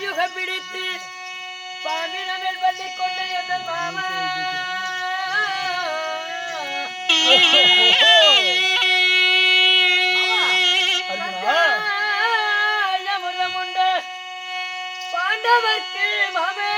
யுகம் பிடித்து பாம்பினமேல் பள்ளி கொண்ட எந்த மாமா அமுதமுண்ட பாண்டவர்க்கு மாமே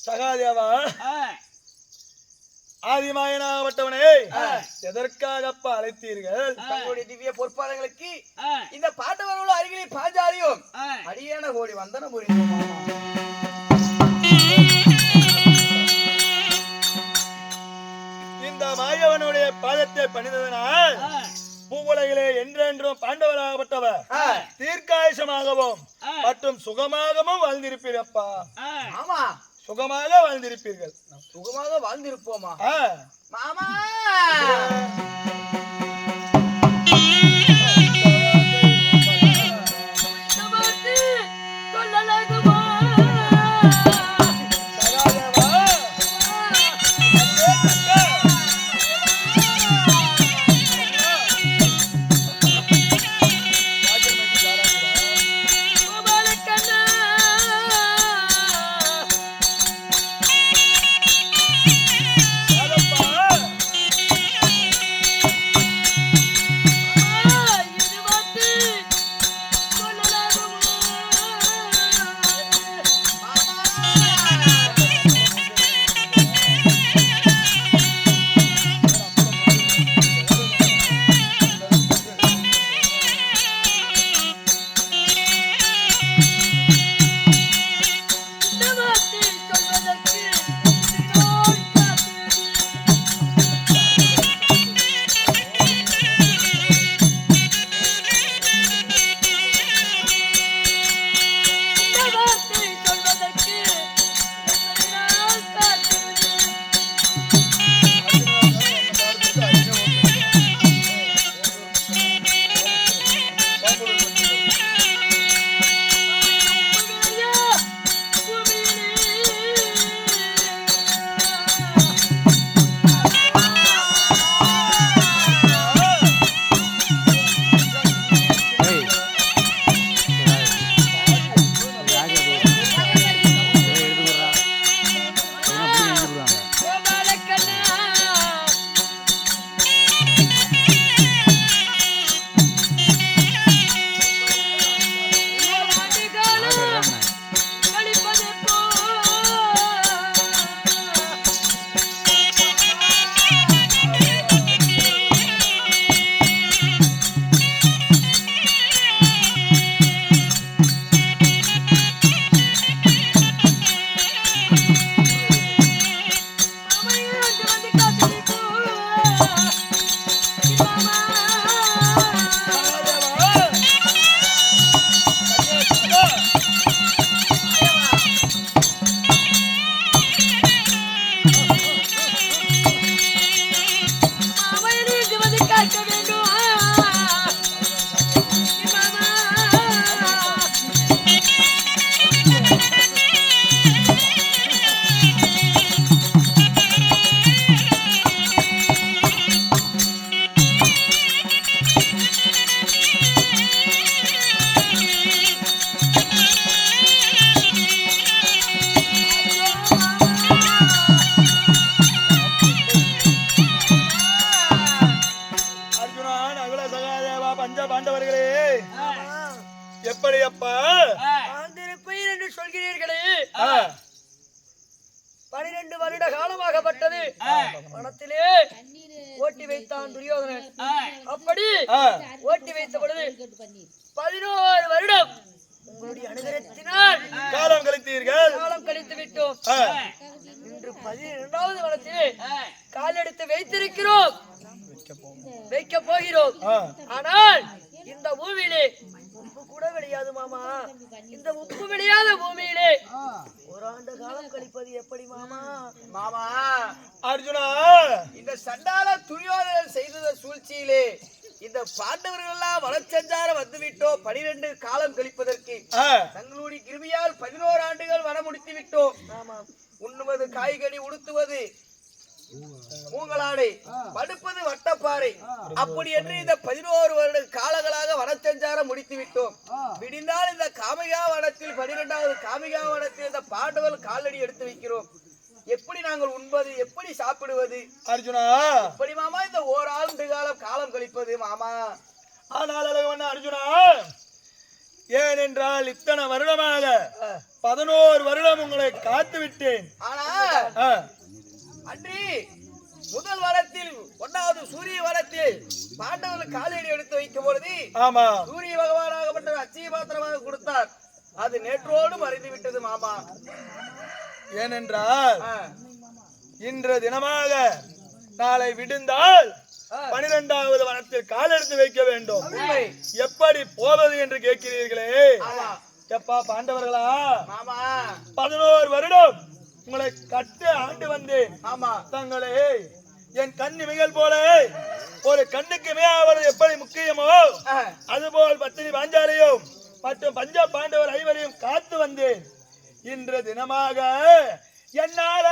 சகாதேவா ஆதிமாயனாகப்பட்டவனே எதற்காகப்பா அழைத்தீர்கள்? தங்களுடைய திவ்ய பொற்பாதங்களுக்கு இந்த பாண்டவர்களோடு அருகிலே பாஞ்சாலியும் அடியான கோடி வந்தனம் புரிந்தோம். இந்த மாயவனுடைய பாதத்தை பணிந்ததனால் பூவுலகிலே என்றென்றும் பாண்டவராகப்பட்டவர் தீர்க்காயுஷமாகவும் மற்றும் சுகமாகவும் வாழ்ந்திருப்பீரப்பா. ஆமா, சுகமாக வாழ்ந்திருப்பீர்கள். சுகமாக வாழ்ந்திருப்போமா மாமா? அர்ஜுனா நகுல சகாதேவா பஞ்ச பாண்டவர்களே எப்படி அப்பா வந்திருப்பீர் என்று சொல்கிறீர்களே 12 வருட காலமாகப்பட்டது மனத்திலே ஓட்டி வைத்தான் துரியோதனன். அப்படி ஓட்டி வைத்த பொழுது 11 வருடம் உங்களுடைய அனுகிரகத்தினால் காலம் கழித்தீர்கள். காலம் கழித்து விட்டோம். இன்று 12வது வருடத்திலே காலெடுத்து வைத்திருக்கிறோம், வைக்க போகிறோம். ஆனால் இந்த பூமியிலே உப்பு கூட விளையாது மாமா. இந்த உப்பு விளையாத பூமியிலே ஒரு ஆண்டு காலம் கழிப்பது எப்படி மாமா? மாமா அர்ஜுனா இந்த சண்டால துரியோதனன் செய்த சூழ்ச்சியிலே இந்த பாண்டவர்கள் எல்லாம் வனச்சஞ்சாரம் வந்துவிட்டோம். 12 காலம் கழிப்பதற்கு தங்களுடைய கிருமியால் 11 ஆண்டுகள் வர முடித்து விட்டோம். உண்ணுவது காய்கறி, உடுத்துவது மூங்கலாடை, படுப்பது வட்டப்பாறை, அப்படி என்று இந்த 11 வருட காலங்களாக வனச்சஞ்சாரம் முடித்து விட்டோம். விடிந்தால் இந்த காமிகா வனத்தில் 12வது காமிகா வனத்தில் இந்த பாண்டவர்கள் காலடி எடுத்து வைக்கிறோம். எப்படி நாங்கள் உண்பது, எப்படி சாப்பிடுவது அர்ஜுனா? எப்படி மாமா இந்த ஓராண்டு காலம் கழிப்பது மாமா? ஆனால் அழகவண்ணா அர்ஜுனா, ஏனென்றால் இத்தனை வருடமாக 11 வருடம் உங்களை காத்து விட்டேன். ஆனா அன்றி முதல் வரத்தில் 1வது சூரிய வரத்தில் பாண்டவர்கள் காலடி எடுத்து வைக்கும் பொழுது ஆமா சூரிய பகவானாகப்பட்ட அச்சய பாத்திரமாக கொடுத்தார். அது நேற்றோடு மறைந்து விட்டது மாமா. ஏனென்றால் இன்று தினமாக நாளை விடுந்தால் 12வது வனத்தில் கால் எடுத்து வைக்க வேண்டும். எப்படி போவது என்று கேட்கிறீர்களே? எப்பா பாண்டவர்களா, 11 வருடம் உங்களை கட்டு ஆண்டு வந்தேன். தங்களே என் கண்ணு மிகல் போல ஒரு கண்ணுக்கு மேவது எப்படி முக்கியமோ அதுபோல் பத்தினி பாஞ்சாலையும் மற்றும் பஞ்ச பாண்டவர் 5வரையும் காத்து வந்தேன். இன்று தினமாக என்னால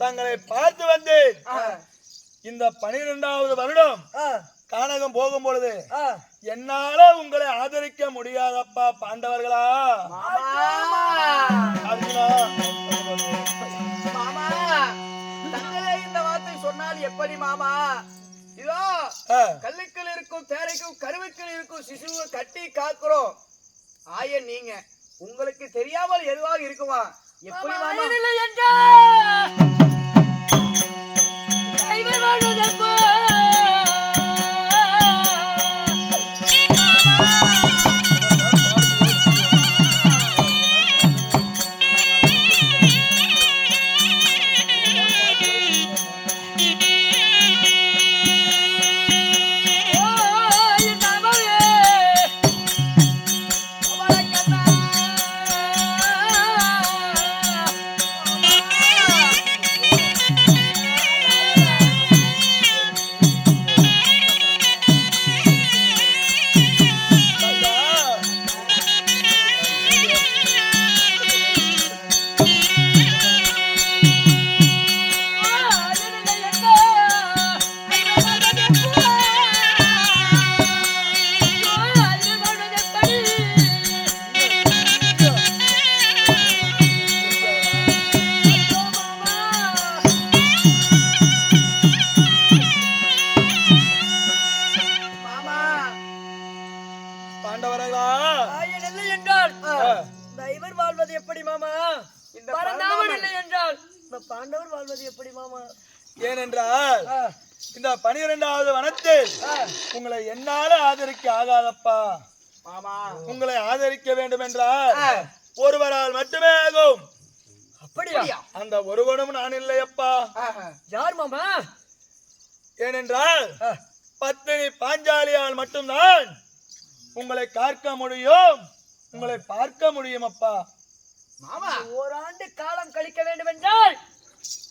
தங்களை பார்த்து வந்தேன். இந்த 12வது வருடம் கானகம் போகும் பொழுது என்னால உங்களை ஆதரிக்க முடியாதப்பா பாண்டவர்களா. இந்த வார்த்தை சொன்னால் எப்படி மாமா? இதோ கல்லுக்கள் இருக்கும், தேரைக்கும் கருவுக்கள் இருக்கும் சிசுவை கட்டி காக்கிறோம். ஆயன் நீங்க, உங்களுக்கு தெரியாமல் எதுவாக இருக்குமா? எப்படி மாமா? ஏனென்றால் இந்த 12வது வனத்தில் உங்களை என்னால ஆதரிக்க ஆகாதப்பா. உங்களை ஆதரிக்க வேண்டும் என்றால் ஒருவரால் மட்டுமே ஆகும். அப்படியா? அந்த ஒருவனும் நான் இல்லையப்பா. யார் மாமா? ஏனென்றால் பத்தினி பாஞ்சாலியால் மட்டும்தான் உங்களை காக்க முடியும், உங்களை பார்க்க முடியும் அப்பா. மாமா, ஓராண்டு காலம் கழிக்க வேண்டும் என்றால்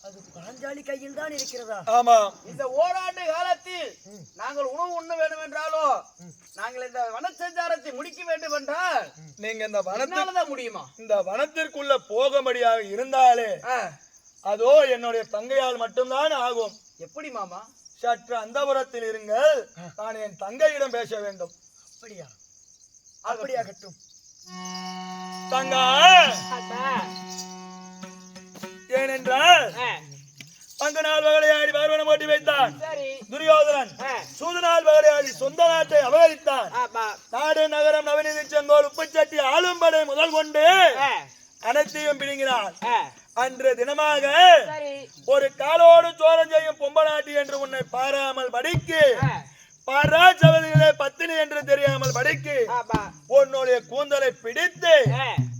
அது பாஞ்சாலி கையில் தான் இருக்கிறதா? ஆமா. இந்த ஓராண்டு காலத்தில் நாங்கள் உணவு உண்ண வேண்டும் என்றாலோ, நாங்கள் இந்த வனச்சஞ்சாரத்தை முடிக்க வேண்டும் என்றால் நீங்க இந்த வனத்தாலதான் முடியுமா? இந்த வனத்திற்குள்ள போகும்படியாக இருந்தாலே அதோ என்னுடைய தங்கையால் மட்டும்தான் ஆகும். எப்படி மாமா? சற்று அந்தபுரத்தில் இருங்கள், நான் என் தங்கையிடம் பேச வேண்டும். அப்படியா? அப்படியாகட்டும். தங்கா, ஏனென்றால் அங்கு நாள் வகையாடி பார்வனம் ஓட்டி வைத்தான் துரியோதனன். சூதனால் வகையாடி சொந்த நாட்டை அபகரித்தான். நாடு நகரம் நவநீதி செங்கோல் உப்புச்சட்டி ஆளும்படை முதல் கொண்டு அனைத்தையும் பிடுங்கினான். அன்று தினமாக ஒரு காலோடு சோரம் செய்யும் பொம்பநாட்டி என்று உன்னை பாராமல் படிக்கு, பாராசவதிகளே பத்தினி என்று தெரியாமல் படிக்கு உன்னுடைய கூந்தலை பிடித்து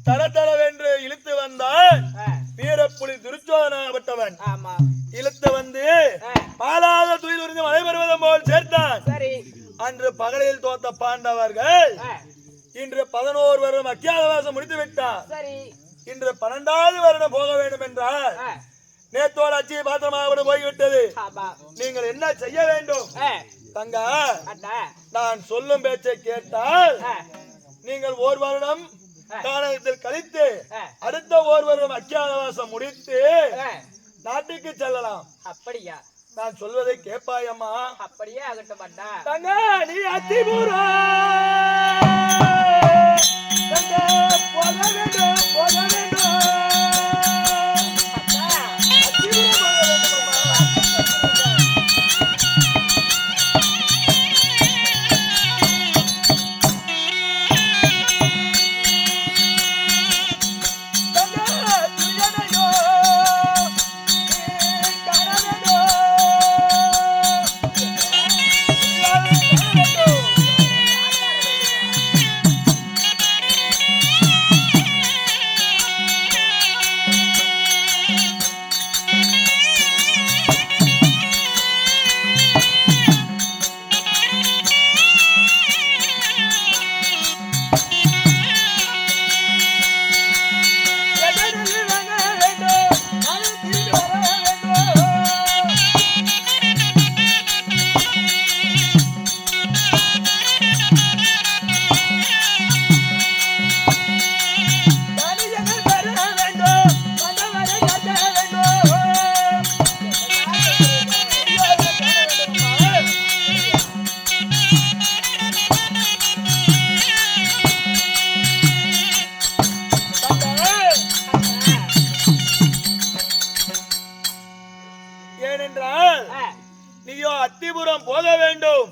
தரதரவென்று இழுத்து வந்தான் வீரப்புலி துரிச்சோதனாகப்பட்டவன். இழுத்து வந்து பாலாத துயில் உறிந்து மழை பெறுவதும் போல் சேர்த்தான். அன்று பகலில் தோத்த பாண்டவர்கள் இன்று 11 வருடம் அக்கியாதவாசம் முடித்து விட்டார். இன்று 12வது வருடம் போக வேண்டும் என்றால் நேத்தோடு அச்சியை பாத்திரமாக போய்விட்டது. நீங்கள் என்ன செய்ய வேண்டும்? தங்கா, நான் சொல்லும் பேச்சை கேட்டால் நீங்கள் 1 வருடம் காலத்தில் கழித்து அடுத்த 1 வருடம் அக்கியாதவாசம் முடித்து நாட்டுக்கு செல்லலாம். அப்படியா? நான் சொல்வதை கேட்பாயம்மா? அப்படியே ஆகட்டும் அண்ணா. தங்கா, நீ அத்திபுரா போக வேண்டும், போக வேண்டும். நீயோ அத்திபுரம் போக வேண்டும்.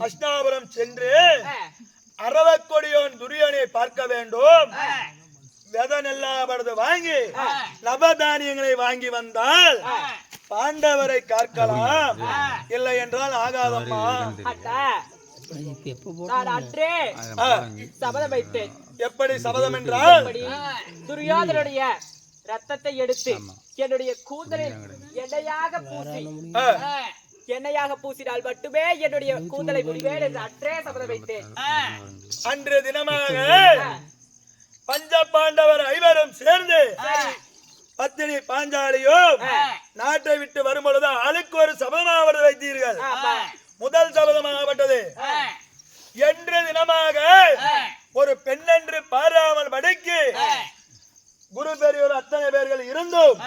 அஷ்டாபுரம் சென்று அரவக்கொடியோன் துரியனை பார்க்க வேண்டும். விதை நெல்லாபடுது வாங்கி நவதானியங்களை வாங்கி வந்தால் பாண்டவரை காக்கலாம், இல்லை என்றால் ஆகாதம்மா. சபதம் வைத்தேன். எப்படி சபதம் என்றால், துரியோதனுடைய ரத்தத்தை எடுத்து என்னுடைய கூந்தலில் எண்ணெயாக பூசினால் மட்டுமே என்னுடைய கூந்தலை முடிவேன் என்று அன்றே சபதம் வைத்தேன். அன்று தினமாக பஞ்ச பாண்டவர் 5 சேர்ந்து பத்தினி பாஞ்சாலியும் நாட்டை விட்டு வரும் பொழுது ஆளுக்கு ஒரு சபதமாவது வைத்தீர்கள். முதல் சபதமாகப்பட்டது என்று தினமாக ஒரு பெண்ணென்று பாராமல் படைக்கு குரு பெரியோர் அத்தனை பேர்கள் இருந்தும்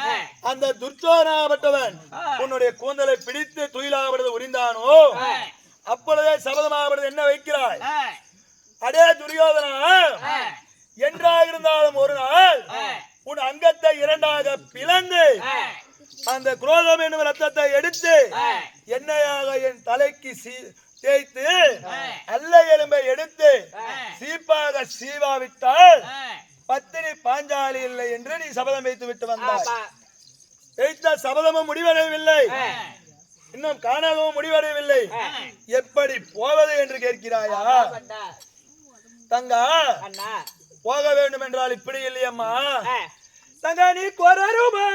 அந்த துர்ச்சோதனாகப்பட்டவன் உன்னுடைய கூந்தலை பிடித்து துயிலாகப்படுது உரிந்தானோ அப்பொழுதே சபதமாகப்படுது என்ன வைக்கிறாய்? அடே துரியோதனா, என்றாக இருந்தாலும் ஒரு நாள் உன் அங்கத்தை 2ஆக பிளந்து அந்த குரோதம் என்னும் ரத்தத்தை எடுத்து எண்ணெயாக என் தலைக்கு தேய்த்து அல்ல எலும்பை எடுத்து சீப்பாக சீவாவிட்டால் பத்தினி பாஞ்சாலி இல்லை என்று நீ சபதம் வைத்து விட்டு வந்தாய். வைத்த சபதமும் முடிவடையவில்லை, இன்னும் காணாகவும் முடிவடையவில்லை, எப்படி போவது என்று கேட்கிறாயா? தங்கா போக வேண்டும் என்றால் இப்படி இல்லையம்மா. தங்கா நீ கொரருமா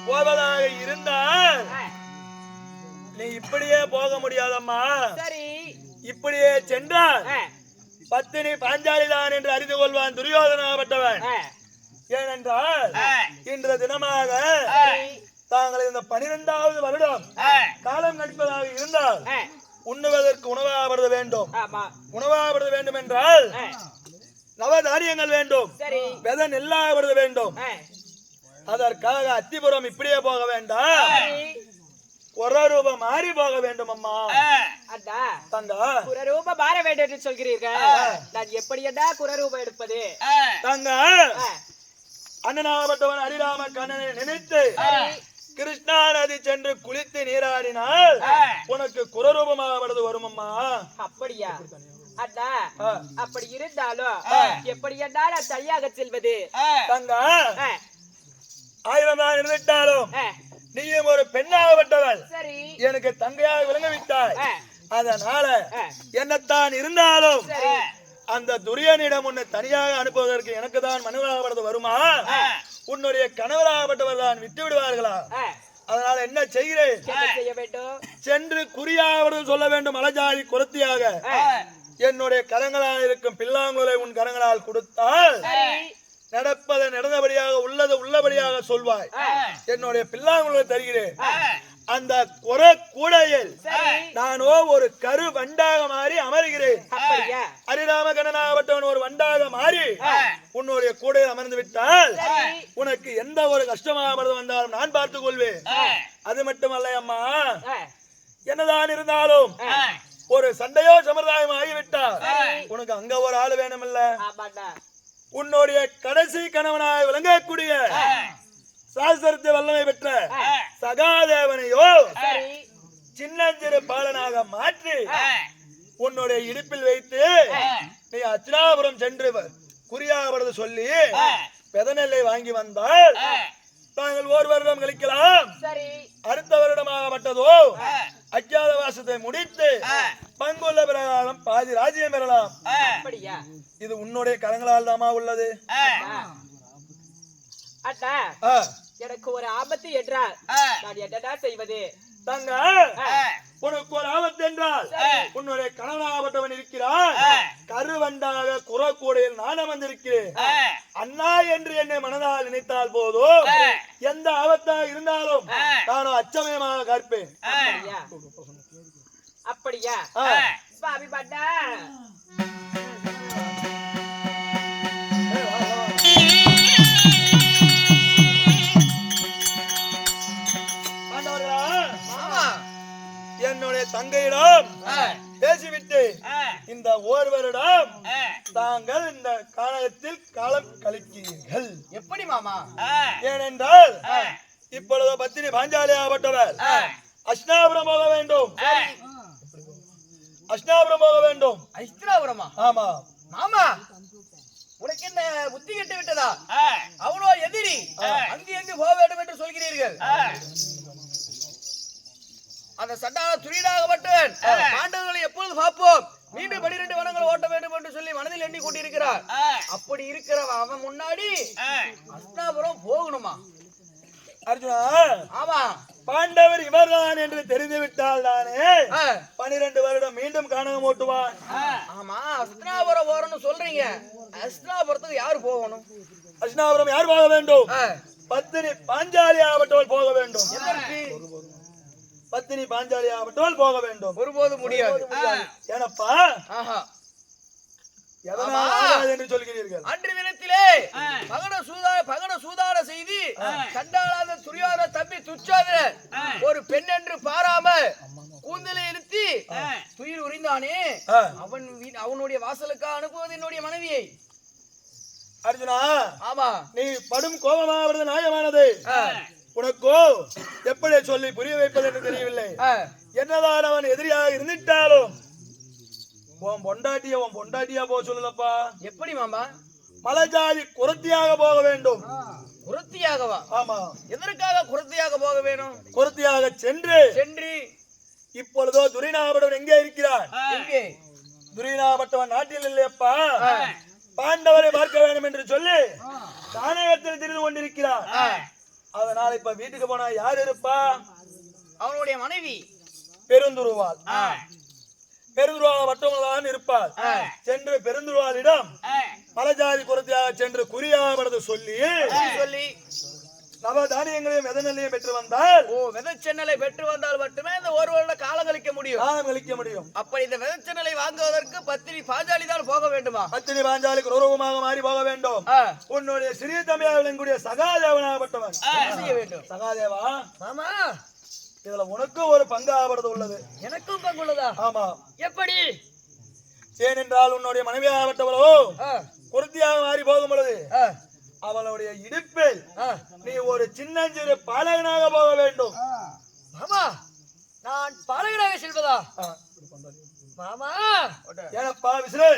போவதாக இருந்தால் நீ இப்படியே போக முடியாதம்மா. இப்படியே சென்றால் பத்தினி பாஞ்சாலிதான் என்று அறிந்து கொள்வான் துரியோதனாகப்பட்டவன். ஏனென்றால் இன்று தினமாக தாங்கள் இந்த 12வது வருடம் காலம் கழிப்பதாக இருந்தால் உண்ணுவதற்கு உணவாகப்பட வேண்டும். உணவாகப்பட வேண்டும் என்றால் நவதானியங்கள் வேண்டும், விதை நெல்லாகப்பட வேண்டும். அதற்காக அத்திபுரம் இப்படியே போக வேண்டாம், குரரூபம் மாறி போக வேண்டும் அம்மா. தங்கா குரரூபம் மாற வேண்டும் என்று சொல்கிறீர்கள், நான் எப்படியடா குரரூபம் எடுப்பது? தங்கா அண்ணனாகப்பட்டவன் அரிராம கண்ணனை நினைத்து கிருஷ்ணா நதி சென்று குளித்து நீராடினால் உனக்கு குரரூபமாகப்படுது வரும் அம்மா. அப்படியா அண்ணா? அப்படி இருந்தாலும் எப்படியடா நான் தனியாக செல்வது? தங்கா 1000 தான் இருந்துட்டாலும் நீயும் ஒரு பெண்ணாகப்பட்டவள், எனக்கு தங்கையாக விளங்க விட்டாய். அதனால என்னத்தான் இருந்தாலும் அந்த துரியனிடம் உன்னை தனியாக அனுப்புவதற்கு எனக்கு தான் மனுவாகப்படுது வருமா? உன்னுடைய கணவராகப்பட்டவர் தான் விட்டு விடுவார்களா? அதனால என்ன செய்கிறேன்? சென்று குறியாவது சொல்ல வேண்டும். அலஜாதி குரத்தியாக என்னுடைய கரங்களால் இருக்கும் பில்லாங்குழலை உன் கரங்களால் கொடுத்தால் நடப்பதை நடந்தபடியாக உள்ளது உள்ளபடியாக சொல்வாய். என்னுடைய பில்லாங்குழலை தருகிறேன். அந்த குர கூடையில் நானோ ஒரு கரு வண்டாக மாறி அமர்கிறேன். அரிராம கண்ணனாகப்பட்டவன் ஒரு வண்டாக மாறி உன்னுடைய கூடையில் அமர்ந்து விட்டால் உனக்கு எந்த ஒரு கஷ்டமாக வந்தாலும் நான் பார்த்துக் கொள்வேன். அது மட்டுமல்ல அம்மா, என்னதான் இருந்தாலும் ஒரு சண்டையோ சம்பிரதாயம் ஆகிவிட்டால் உனக்கு அங்க ஒரு ஆள் வேணுமில்ல? உன்னுடைய கடைசி கணவனாய் விளங்கக்கூடிய சாஸ்திரத்தை வல்லமை பெற்ற சகாதேவனையோ சின்னஞ்சிறு பாலனாக மாற்றி உன்னுடைய இடுப்பில் வைத்து நீ அச்சனாபுரம் சென்று குறியாவது சொல்லி பெதநெல்லை வாங்கி வந்தால் தாங்கள் 1 வருடம் கழிக்கலாம். அடுத்த வருடமாகப்பட்டதோ அஜாத வாசத்தை முடித்து பங்குள்ள பிரகாரம் பாதி ராஜ்யம் பெறலாம். இது உன்னுடைய கரங்களால் தாமா உள்ளது. எனக்கு ஒரு ஆபத்து என்றால் நான் என்னடா செய்வது? தங்க உனக்கு ஒரு ஆபத்து என்றால் உன்னுடைய கணவனாகப்பட்டவன் இருக்கிறான். கருவண்டாக குறக்கூடையில் நான் அமர்ந்திருக்கிறேன். அண்ணா என்று என்னை மனதால் நினைத்தால் போதும், எந்த ஆபத்தாக இருந்தாலும் நானும் அச்சமயமாக கற்பேன். அப்படியா சுவாமி பட்டா? என்னுடைய தங்கையிடம் பேசிவிட்டு இந்த 1 வருடம் தாங்கள் இந்த காலத்தில் காலம் கழிக்கிறீர்கள். எப்படி மாமா? ஏனென்றால் இப்பொழுது பத்தினி பாஞ்சாலியாகப்பட்டவர் அஷ்டாபுரம் போக வேண்டும். அஸ்தினாபுரம் போக வேண்டும். அஸ்தினாபுரமா? ஆமா மாமா, உனக்கு என்ன புத்தி கெட்டு விட்டதா? அவனோ எதிரி, அங்கு எங்கு போக வேண்டும் என்று சொல்கிறீர்கள். அந்த சண்டாள துரியனாகப்பட்டவன் பாண்டவர்களை எப்பொழுது பார்ப்போம், மீண்டும் 12 வனங்கள் ஓட்ட வேண்டும் என்று சொல்லி மனதில் எண்ணி கொண்டிருக்கிறார். அப்படி இருக்கிறவன் அவன் முன்னாடி அஸ்தினாபுரம் போகணுமா? அர்ஜுனா, ஆமா, பாண்டவர் இவர்தான் என்று தெரிந்து விட்டால் தானே 12 வருடம் மீண்டும் காணகம் ஓட்டுவான். ஆமா, அஸ்தினாபுரம் போறோம்னு சொல்றீங்க. அஸ்தினாபுரத்துக்கு யாரு போகணும்? அஸ்தினாபுரம் யார் போக வேண்டும்? பத்தினி பாஞ்சாலி ஆகப்பட்டவள் போக வேண்டும். பத்தினி பாஞ்சாலி ஆகப்பட்டவள் போக வேண்டும். ஒருபோது முடியாது. ஏனப்பா என்று சொல்கிறீர்கள்? அன்று தினத்திலே பகட சூதாட செய்தி சண்டாளாத துரியோதன தம்பி துச்சாதனன் ஒரு பெண் என்று பாராமல் கூந்தலை இழுத்தி துயில் உரிந்தானே, அவனுடைய வாசலுக்கு அனுப்புவது என்னுடைய மனைவியை. அர்ஜுனா, ஆமா, நீ படும் கோபமாவது நியாயமானது. உனக்கோ எப்படி சொல்லி புரிய வைப்பது என்று தெரியவில்லை. என்னதான் அவன் எதிரியாக இருந்துட்டாலும் உன் பொண்டாட்டியா போக சொல்லுதப்பா. எப்படி மாமா? மலஜாதி குரத்தியாக போக வேண்டும். குரத்தியாகவா? ஆமா. எதற்காக குரத்தியாக போக வேணும்? குரத்தியாக சென்று இப்பொழுதோ துரிநாபட்டவன் எங்கே இருக்கிறான்? எங்கே? துரிநாபட்டவன் நாட்டில் இல்லையப்பா. பாண்டவரை பார்க்க வேண்டும் என்று சொல்லி தானகத்தில் திரிந்து கொண்டிருக்கிறான். அதனால இப்ப வீட்டுக்கு போனா யார் இருப்பா? அவனுடைய மனைவி பெருந்துருவாள். பெருந்துருவாள் மட்டும்தான் இருப்பாள். சென்று பெருந்துருவாளிடம் மலஜாதி குரத்தியாக சென்று குறியாவது சொல்லி நவ தானியங்களையும் வெதநெல்லையும் பெற்று வந்தால், வெதச்சென்னலை பெற்று வந்தால் மட்டுமே இந்த ஒரு வருட காலம் கழிக்க முடியும். அப்ப இந்த வெதச்சென்னலை வாங்குவதற்கு பத்தினி பாஞ்சாலி தான் போக வேண்டுமா? பத்தினி பாஞ்சாலிக்கு ரூபமாக மாறி போக வேண்டும். உன்னுடைய சிறிய தம்பியாக சகாதேவனாகப்பட்டவன் செய்ய வேண்டும். சகாதேவா, ஆமா, இதுல உனக்கும் ஒரு பங்காகப்பட்டது உள்ளது. எனக்கும் பங்குள்ளதா? ஆமா. எப்படி? ஏனென்றால் உன்னுடைய மனைவியாகப்பட்டவளோ குருத்தியாக மாறி போகும் பொழுது அவளுடைய இடுப்பில் நீ ஒரு சின்னஞ்சிறு பாலகனாக போக வேண்டும். மாமா, நான் பாலகனாக செல்வதா? மாமா, ஏனப்பா விசிறு?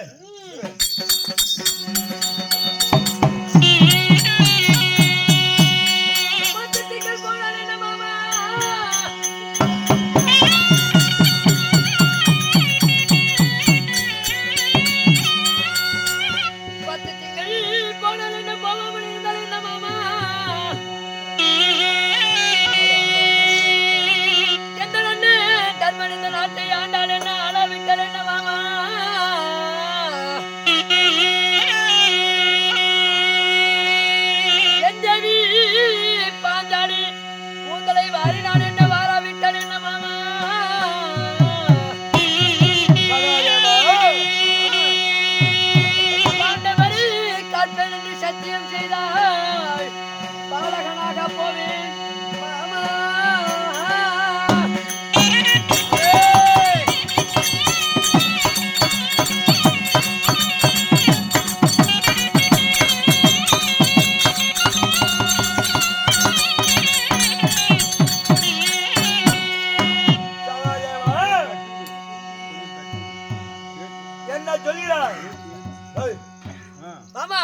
மாமா,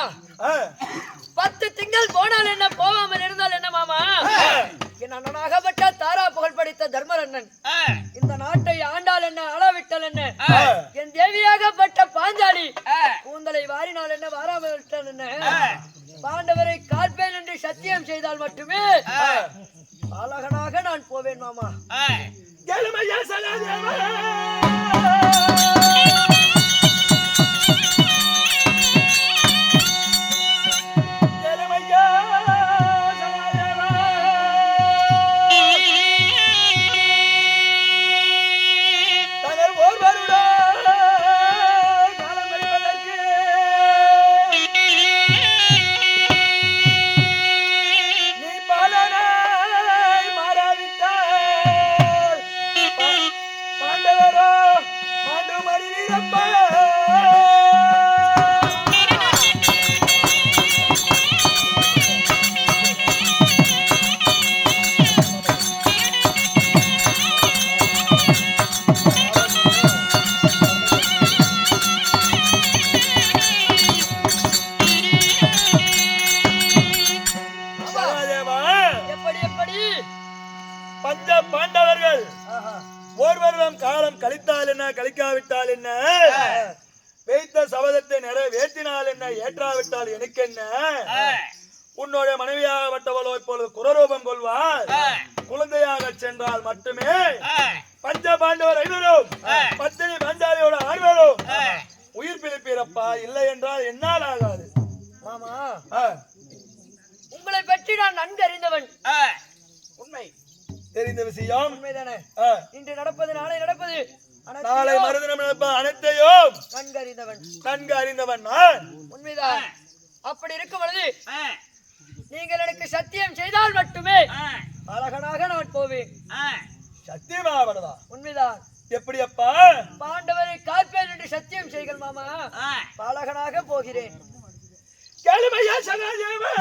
10 திங்கள் போனால் என்ன, போகாமல் இருந்தால் என்ன மாமா? என் அண்ணனாகப்பட்ட தாரா புகழ் படித்த தர்மரண்ணன் இந்த நாட்டை ஆண்டால் என்ன, அளவிட்டால் என்ன? என் தேவியாகப்பட்ட பாஞ்சாலி கூந்தலை வாரினால் என்ன, வாராமல் விட்டால் என்ன? பாண்டவரை காப்பேன் என்று சத்தியம் செய்தால் மட்டுமே பாலகனாக நான் போவேன் மாமா. தங்கள் ஓர் வருட காலம் வருடம் காலம் கழித்தால் என்ன கழிக்காவிட்டால் என்ன வைத்த சபதத்தை நிறைவேற்றினால் என்ன ஏற்றாவிட்டால் எனக்கு என்ன உன்னுடைய மனைவியாகப்பட்டவளோ இப்பொழுது குரரூபம் கொள்வார் குழந்தையாக சென்றால் மட்டுமே பஞ்ச பாண்டவர் ஐவரும் பத்தினி பஞ்சாலியோட ஆழ்வரும் உயிர் பிழைப்பீரப்பா இல்லை என்றால் என்னால் ஆகாது மாமா உங்களை பற்றி நான் நன்கு அறிந்தவன் உண்மை தெரிந்த விஷயம் உண்மைதானே இன்று நடப்பது நாளை நடப்பது நாளை மறுதினம் நடப்பது அனைத்தையும் நன்கு அறிந்தவன் நான் உண்மைதான் அப்படி இருக்கும் பொழுது நீங்கள் எனக்கு சத்தியம் செய்தால் மட்டுமே அழகனாக நான் போவேன் சத்தியமாவதா உண்மைதான் எப்படி அப்பா பாண்டவரை காப்பேன் என்று சத்தியம் செய்கள் மாமா பாலகனாக போகிறேன் கேளுமையா சகாதேவா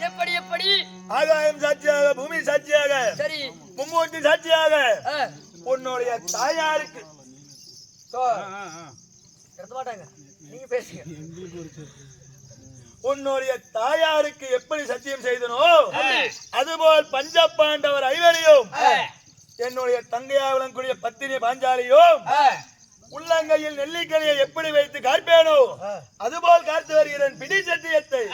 எப்படி எப்படி ஆகாயம் சாட்சியாக பூமி சாட்சியாக சரி மும்மூர்த்தி சாட்சியாக உன்னுடைய தாயாருக்கு மாட்டாங்க நீங்க பேசுங்க உன்னுடைய தாயாருக்கு எப்படி சத்தியம் செய்தனோ அதுபோல் பஞ்ச பாண்டவர் ஐவரையும் என்னுடைய தங்கையாவிலக்கூடிய பத்தினி பாஞ்சாலியும் உள்ளங்கையில் நெல்லிக்கனியை எப்படி வைத்து காப்பேனோ அதுபோல் காத்து வருகிறேன் பிடி சத்தியத்தை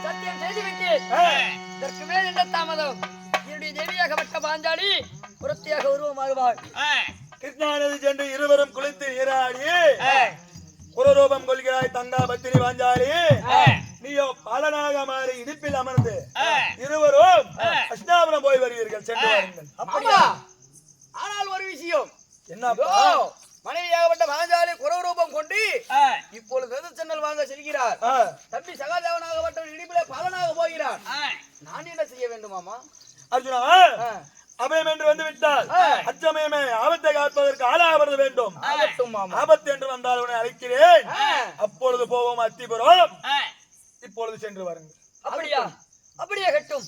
சத்தியம் செய்துவிட்டு இதற்கு மேல் என்ன தாமதம் என்னுடைய தேவியாகப்பட்ட பாஞ்சாலி புரத்தியாக உருவமாகுவாள் கிருஷ்ணாநதி சென்று இருவரும் குளித்து நீராடி குரரூபம் கொள்கிறாய் தங்கா பத்தினி பாஞ்சாலி நீயோ பாலனாக மாறி இடுப்பில் அமர்ந்து இருவரும் அஷ்டாபுரம் போய் வருவீர்கள் சென்று வாருங்கள் அப்படியா ஆனால் ஒரு விஷயம் என்னப்பா மனைவியாகப்பட்ட பாஞ்சாலி குரரூபம் கொண்டு இப்பொழுது சென்னல் வாங்க செல்கிறார் தம்பி சகாதேவனாகப்பட்ட இடிப்பிலே பாலனாக போகிறார் நான் என்ன செய்ய வேண்டுமாமா அர்ஜுனா அபயம் என்று வந்து விட்டால் அச்சமயமே ஆபத்தை காப்பதற்கு ஆளாவது வேண்டும் ஆபத்து என்று வந்தால் உன்னை அழைக்கிறேன் அப்பொழுது போவோம் அத்திபுரம் இப்பொழுது சென்று வாருங்கள் அப்படியா அப்படியே கட்டும்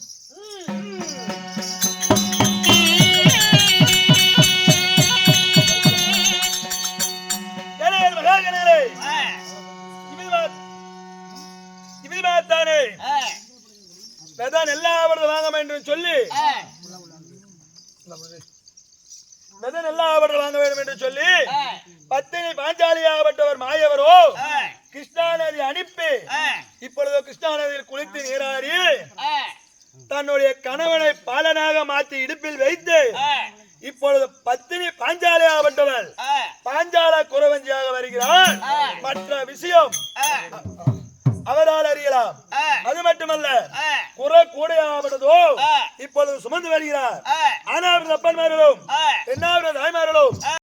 எல்லாவற்றையும் வாங்க வேண்டும் சொல்லி வாங்க வேண்டும் என்று சொல்லி பத்தினி பாஞ்சாலியாகப்பட்டவர் மாயவரோ கிருஷ்ணா நதி அனுப்பி இப்பொழுது கிருஷ்ணா நதியில் குளித்து நீராடி தன்னுடைய கணவனை பாலனாக மாற்றி இடுப்பில் வைத்து இப்பொழுது பத்தினி பாஞ்சாலியாகப்பட்டவர் பாஞ்சால குறவஞ்சியாக வருகிறார் மற்ற விஷயம் அவரால் அறியலாம் அது மட்டுமல்ல குறை கூடையாகப்பட்டதோ இப்பொழுது சுமந்து வருகிறார் ஆனால் அப்பன்மார்களும் என்ன தாய்மார்களும்